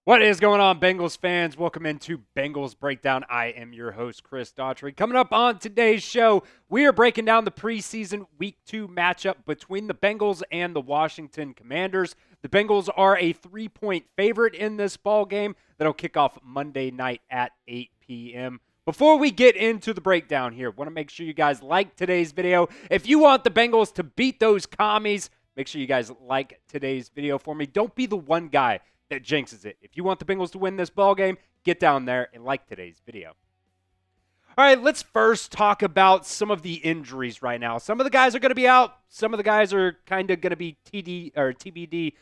What is going on, Bengals fans? Welcome into Bengals Breakdown. I am your host, Chris Daughtery. Coming up on today's show, we are breaking down the preseason Week 2 matchup between the Bengals and the Washington Commanders. The Bengals are a 3-point favorite in this ball game that'll kick off Monday night at 8 p.m. Before we get into the breakdown here, want to make sure you guys like today's video. If you want the Bengals to beat those commies, make sure you guys like today's video for me. Don't be the one guy that jinxes it. If you want the Bengals to win this ball game, get down there and like today's video. All right, let's first talk about some of the injuries right now. Some of the guys are going to be out. Some of the guys are kind of going to be TBD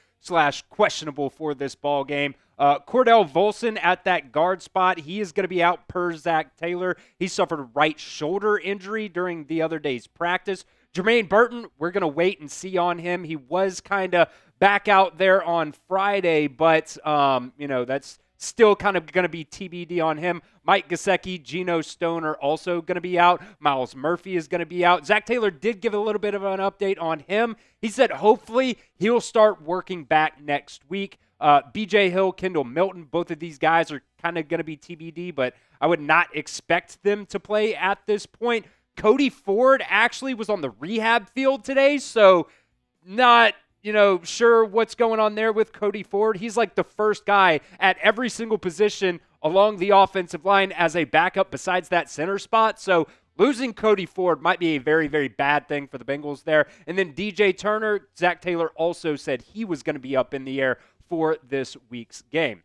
/ questionable for this ball game. Cordell Volson at that guard spot, he is going to be out per Zac Taylor. He suffered a right shoulder injury during the other day's practice. Jermaine Burton, we're going to wait and see on him. He was kind of back out there on Friday, but, that's still kind of going to be TBD on him. Mike Gesicki, Geno Stone are also going to be out. Myles Murphy is going to be out. Zac Taylor did give a little bit of an update on him. He said hopefully he'll start working back next week. B.J. Hill, Kendall Milton, both of these guys are kind of going to be TBD, but I would not expect them to play at this point. Cody Ford actually was on the rehab field today, so not sure what's going on there with Cody Ford. He's like the first guy at every single position along the offensive line as a backup besides that center spot. So losing Cody Ford might be a very, very bad thing for the Bengals there. And then DJ Turner, Zac Taylor also said he was going to be up in the air for this week's game.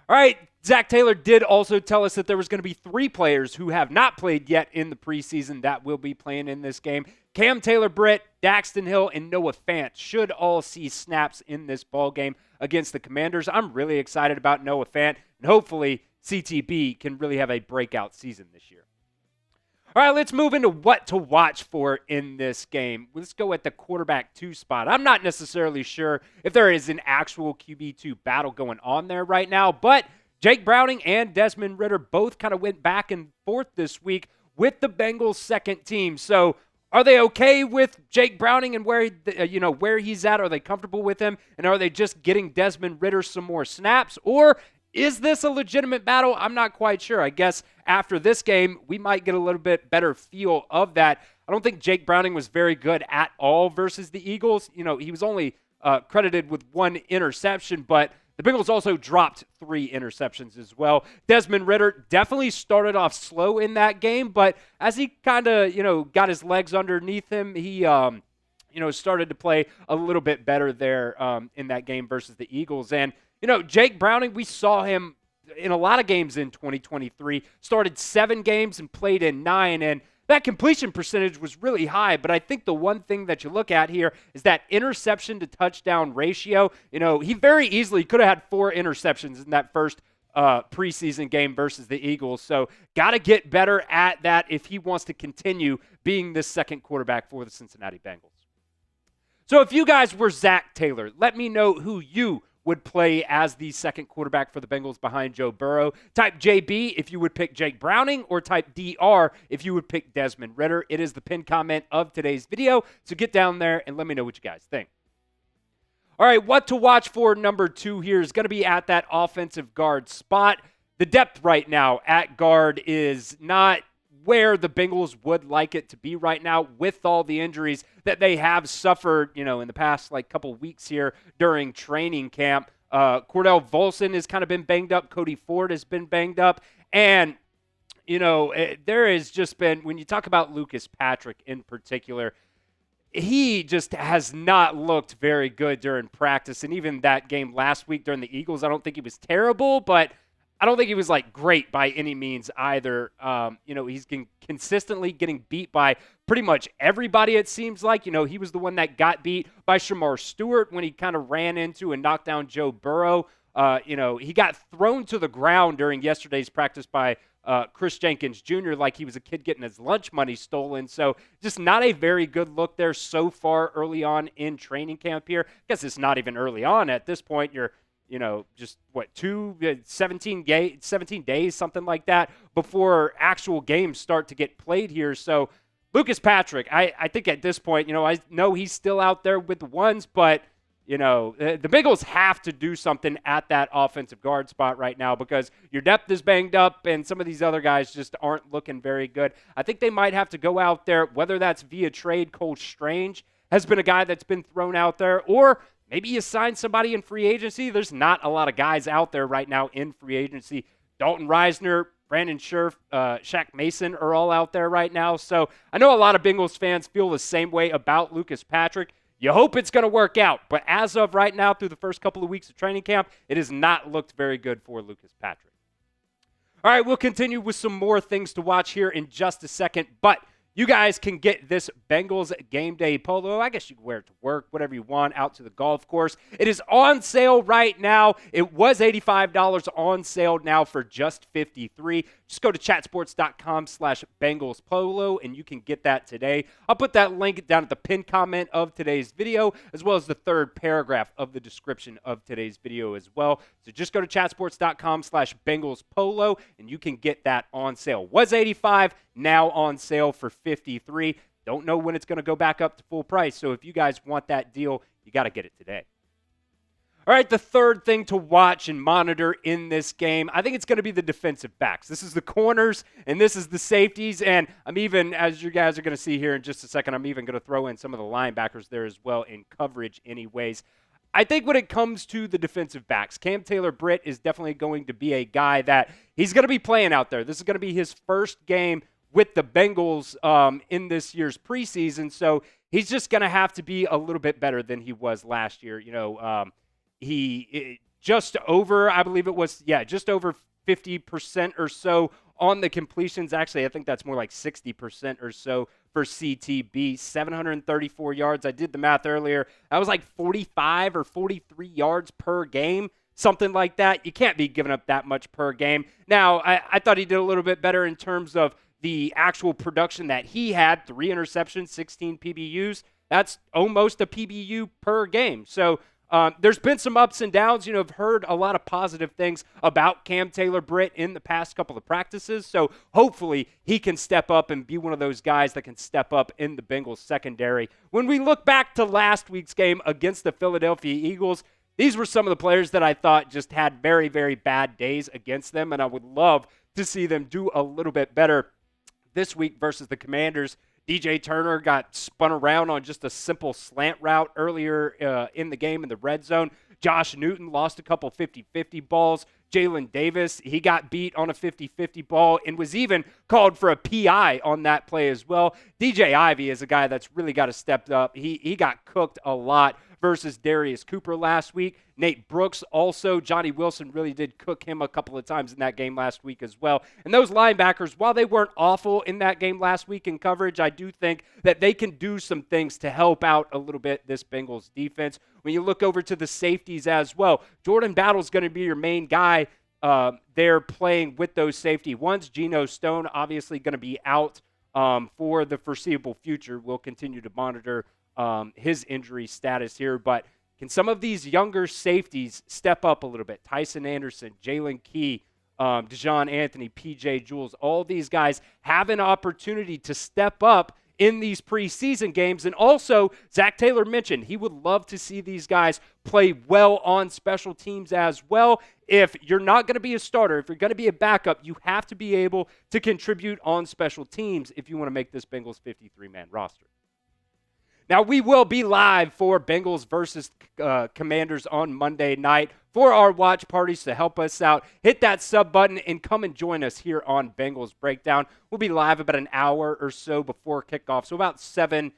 All right, Zac Taylor did also tell us that there was going to be 3 players who have not played yet in the preseason that will be playing in this game. Cam Taylor-Britt, Daxton Hill, and Noah Fant should all see snaps in this ball game against the Commanders. I'm really excited about Noah Fant, and hopefully CTB can really have a breakout season this year. All right, let's move into what to watch for in this game. Let's go at the quarterback 2 spot. I'm not necessarily sure if there is an actual QB2 battle going on there right now, but Jake Browning and Desmond Ridder both kind of went back and forth this week with the Bengals' second team. So are they okay with Jake Browning and where he's at? Are they comfortable with him? And are they just getting Desmond Ridder some more snaps? Or is this a legitimate battle? I'm not quite sure. I guess after this game, we might get a little bit better feel of that. I don't think Jake Browning was very good at all versus the Eagles. He was only credited with 1 interception, but the Bengals also dropped 3 interceptions as well. Desmond Ridder definitely started off slow in that game, but as he kind of, got his legs underneath him, he, started to play a little bit better there in that game versus the Eagles. And Jake Browning, we saw him in a lot of games in 2023, started 7 games and played in 9, and that completion percentage was really high, but I think the one thing that you look at here is that interception to touchdown ratio. He very easily could have had 4 interceptions in that first preseason game versus the Eagles, so got to get better at that if he wants to continue being this second quarterback for the Cincinnati Bengals. So if you guys were Zac Taylor, let me know who you would play as the second quarterback for the Bengals behind Joe Burrow. Type JB if you would pick Jake Browning, or type DR if you would pick Desmond Ridder. It is the pinned comment of today's video, so get down there and let me know what you guys think. All right, what to watch for number 2 here is going to be at that offensive guard spot. The depth right now at guard is not where the Bengals would like it to be right now with all the injuries that they have suffered, in the past couple weeks here during training camp. Cordell Volson has kind of been banged up. Cody Ford has been banged up. And, there has just been, when you talk about Lucas Patrick in particular, he just has not looked very good during practice. And even that game last week during the Eagles, I don't think he was terrible, but I don't think he was great by any means either. He's consistently getting beat by pretty much everybody, it seems like. He was the one that got beat by Shamar Stewart when he kind of ran into and knocked down Joe Burrow. He got thrown to the ground during yesterday's practice by Chris Jenkins Jr. like he was a kid getting his lunch money stolen. So just not a very good look there so far early on in training camp here. I guess it's not even early on at this point. You're 17 days, something like that, before actual games start to get played here. So Lucas Patrick, I think at this point, I know he's still out there with the ones, but The Bengals have to do something at that offensive guard spot right now because your depth is banged up and some of these other guys just aren't looking very good. I think they might have to go out there, whether that's via trade. Cole Strange has been a guy that's been thrown out there, or maybe you sign somebody in free agency. There's not a lot of guys out there right now in free agency. Dalton Reisner, Brandon Scherf, Shaq Mason are all out there right now. So I know a lot of Bengals fans feel the same way about Lucas Patrick. You hope it's going to work out, but as of right now, through the first couple of weeks of training camp, it has not looked very good for Lucas Patrick. All right, we'll continue with some more things to watch here in just a second, but you guys can get this Bengals game day polo. I guess you can wear it to work, whatever you want, out to the golf course. It is on sale right now. It was $85 on sale now for just $53. Just go to chatsports.com/Bengals polo and you can get that today. I'll put that link down at the pinned comment of today's video, as well as the third paragraph of the description of today's video as well. So just go to chatsports.com/Bengals polo and you can get that on sale. Was $85, now on sale for $53. Don't know when it's going to go back up to full price. So if you guys want that deal, you got to get it today. All right, the third thing to watch and monitor in this game, I think it's going to be the defensive backs. This is the corners, and this is the safeties, and I'm even, as you guys are going to see here in just a second, I'm even going to throw in some of the linebackers there as well in coverage anyways. I think when it comes to the defensive backs, Cam Taylor-Britt is definitely going to be a guy that he's going to be playing out there. This is going to be his first game with the Bengals in this year's preseason, so he's just going to have to be a little bit better than he was last year. He just over, I believe it was, just over 50% or so on the completions. Actually, I think that's more like 60% or so for CTB. 734 yards. I did the math earlier. That was like 45 or 43 yards per game, something like that. You can't be giving up that much per game. Now, I thought he did a little bit better in terms of the actual production that he had. 3 interceptions, 16 PBUs. That's almost a PBU per game. So, there's been some ups and downs. I've heard a lot of positive things about Cam Taylor-Britt in the past couple of practices. So hopefully he can step up and be one of those guys that can step up in the Bengals secondary. When we look back to last week's game against the Philadelphia Eagles, these were some of the players that I thought just had very, very bad days against them, and I would love to see them do a little bit better this week versus the Commanders. DJ Turner got spun around on just a simple slant route earlier in the game in the red zone. Josh Newton lost a couple 50-50 balls. Jalen Davis, he got beat on a 50-50 ball and was even called for a PI on that play as well. DJ Ivey is a guy that's really got to step up. He got cooked a lot versus Darius Cooper last week. Nate Brooks also. Johnny Wilson really did cook him a couple of times in that game last week as well. And those linebackers, while they weren't awful in that game last week in coverage, I do think that they can do some things to help out a little bit this Bengals defense. When you look over to the safeties as well, Jordan Battle's going to be your main guy there playing with those safety ones. Geno Stone obviously going to be out for the foreseeable future. We'll continue to monitor his injury status here, but can some of these younger safeties step up a little bit? Tyson Anderson, Jalen Key, Dejon Anthony, P.J. Jules, all these guys have an opportunity to step up in these preseason games. And also, Zac Taylor mentioned he would love to see these guys play well on special teams as well. If you're not going to be a starter, if you're going to be a backup, you have to be able to contribute on special teams if you want to make this Bengals 53-man roster. Now, we will be live for Bengals versus Commanders on Monday night for our watch parties. To help us out, hit that sub button and come and join us here on Bengals Breakdown. We'll be live about an hour or so before kickoff, so about 7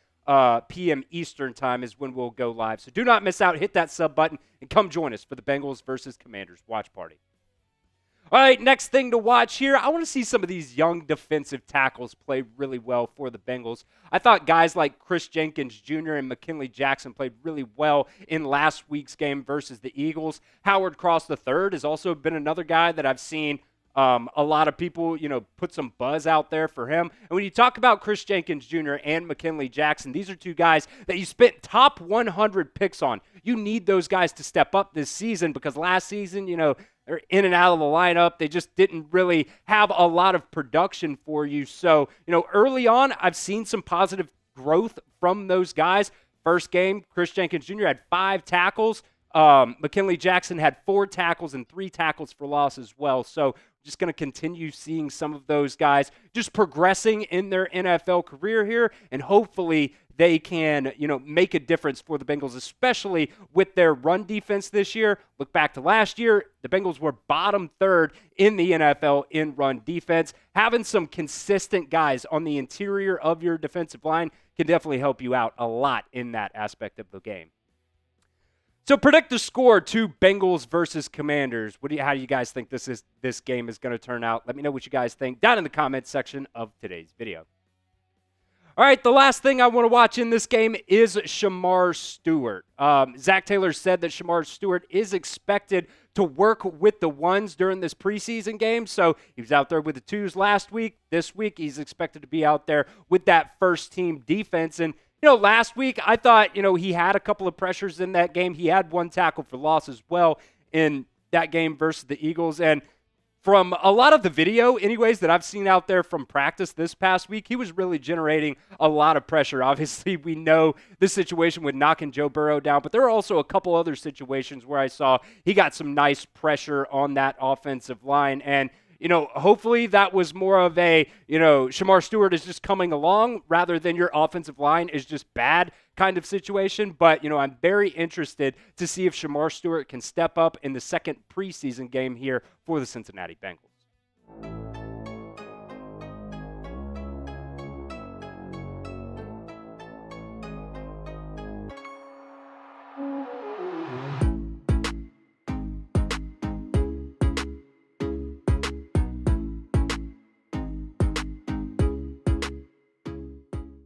p.m. Eastern time is when we'll go live. So do not miss out. Hit that sub button and come join us for the Bengals versus Commanders watch party. All right, next thing to watch here, I want to see some of these young defensive tackles play really well for the Bengals. I thought guys like Chris Jenkins Jr. and McKinley Jackson played really well in last week's game versus the Eagles. Howard Cross III has also been another guy that I've seen a lot of people, put some buzz out there for him. And when you talk about Chris Jenkins Jr. and McKinley Jackson, these are two guys that you spent top 100 picks on. You need those guys to step up this season because last season, they're in and out of the lineup. They just didn't really have a lot of production for you. So, early on, I've seen some positive growth from those guys. First game, Chris Jenkins Jr. had 5 tackles. McKinley Jackson had 4 tackles and 3 tackles for loss as well. So just going to continue seeing some of those guys just progressing in their NFL career here, and hopefully they can, make a difference for the Bengals, especially with their run defense this year. Look back to last year, the Bengals were bottom 3rd in the NFL in run defense. Having some consistent guys on the interior of your defensive line can definitely help you out a lot in that aspect of the game. So predict the score to Bengals versus Commanders. How do you guys think this game is going to turn out? Let me know what you guys think down in the comments section of today's video. All right, the last thing I want to watch in this game is Shamar Stewart. Zac Taylor said that Shamar Stewart is expected to work with the ones during this preseason game. So he was out there with the twos last week. This week, he's expected to be out there with that first-team defense. And last week, I thought, he had a couple of pressures in that game. He had 1 tackle for loss as well in that game versus the Eagles. And from a lot of the video, anyways, that I've seen out there from practice this past week, he was really generating a lot of pressure. Obviously, we know the situation with knocking Joe Burrow down, but there are also a couple other situations where I saw he got some nice pressure on that offensive line. And hopefully that was more of a, Shamar Stewart is just coming along rather than your offensive line is just bad kind of situation. But, I'm very interested to see if Shamar Stewart can step up in the second preseason game here for the Cincinnati Bengals.